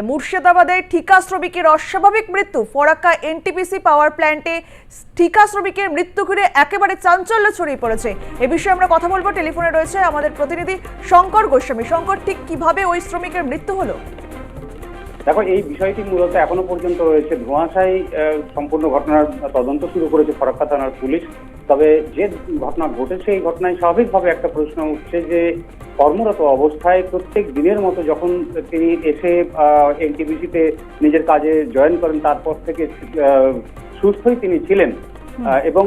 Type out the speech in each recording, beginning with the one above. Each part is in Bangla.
মুর্শিদাবাদে ঠিকা শ্রমিকের অস্বাভাবিক মৃত্যু। ফরাক্কা এনটিপিসি পাওয়ার প্ল্যান্টে ঠিকা শ্রমিকের মৃত্যু ঘিরে একেবারে চাঞ্চল্য ছড়িয়ে পড়েছে। এ বিষয়ে আমরা কথা বলবো। টেলিফোনে রয়েছে আমাদের প্রতিনিধি শঙ্কর গোস্বামী। শঙ্কর, ঠিক কিভাবে ওই শ্রমিকের মৃত্যু হলো? দেখো, এই বিষয়টি মূলত এখনো পর্যন্ত রয়েছে ধোঁয়াশায়। সম্পূর্ণ ঘটনার তদন্ত শুরু করেছে ফরাক্কা থানার পুলিশ। তবে যে ঘটনা ঘটেছে এই ঘটনায় স্বাভাবিকভাবে একটা প্রশ্ন উঠছে যে কর্মরত অবস্থায় প্রত্যেক দিনের মতো যখন তিনি এসে এনটিপিসিতে নিজের কাজে জয়েন করেন, তারপর থেকে সুস্থই তিনি ছিলেন এবং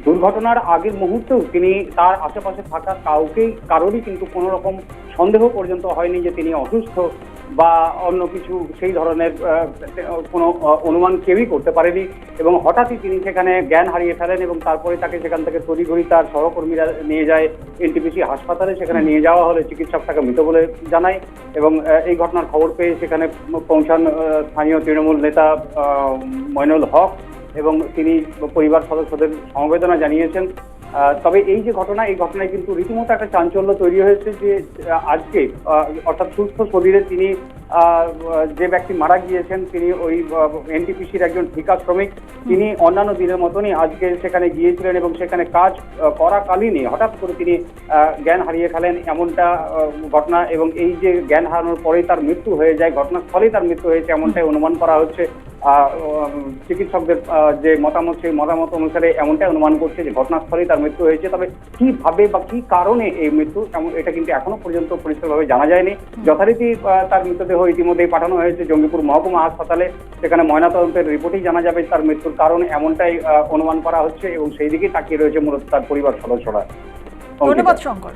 দুর্ঘটনার আগের মুহূর্তেও তিনি তার আশেপাশে থাকা কারোরই কিন্তু কোনো রকম সন্দেহ পর্যন্ত হয়নি যে তিনি অসুস্থ বা অন্য কিছু সেই ধরনের কোনো অনুমান কেউই করতে পারেনি। এবং হঠাৎই তিনি সেখানে জ্ঞান হারিয়ে ফেলেন এবং তারপরে তাকে সেখান থেকে তড়িঘড়ি তার সহকর্মীরা নিয়ে যায় এনটিপিসি হাসপাতালে। সেখানে নিয়ে যাওয়া হলে চিকিৎসক তাকে মৃত বলে জানায় এবং এই ঘটনার খবর পেয়ে সেখানে পৌঁছান স্থানীয় তৃণমূল নেতা মইনুল হক এবং তিনি পরিবার সদস্যদের সমবেদনা জানিয়েছেন। তবে এই যে ঘটনা, এই ঘটনায় কিন্তু রীতিমতো একটা চাঞ্চল্য তৈরি হয়েছে যে আজকে অর্থাৎ সুস্থ শরীরে তিনি যে ব্যক্তি মারা গিয়েছেন তিনি ওই এনটিপিসির একজন ঠিকা শ্রমিক। তিনি অন্যান্য দিনের মতনই আজকে সেখানে গিয়েছিলেন এবং সেখানে কাজ করাকালীনই হঠাৎ করে তিনি জ্ঞান হারিয়ে ফেলেন এমনটা ঘটনা। এবং এই যে জ্ঞান হারানোর পরেই তার মৃত্যু হয়ে যায়, ঘটনাস্থলেই তার মৃত্যু হয়েছে এমনটাই অনুমান করা হচ্ছে। চিকিৎসকদের যে মতামত, সেই মতামত অনুসারে এমনটাই অনুমান করছে যে ঘটনাস্থলেই তার মৃত্যু হয়েছে। তবে কিভাবে বা কি কারণে এই মৃত্যু এটা কিন্তু এখনো পর্যন্ত পরিষ্কারভাবে জানা যায়নি। যথারীতি তার মৃতদেহ ইতিমধ্যেই পাঠানো হয়েছে জঙ্গিপুর মহকুমা হাসপাতালে। সেখানে ময়নাতদন্তের রিপোর্টেই জানা যাবে তার মৃত্যুর কারণ, এমনটাই অনুমান করা হচ্ছে এবং সেই দিকেই তাকিয়ে রয়েছে মূলত তার পরিবার সদস্যরা। ধন্যবাদ শঙ্কর।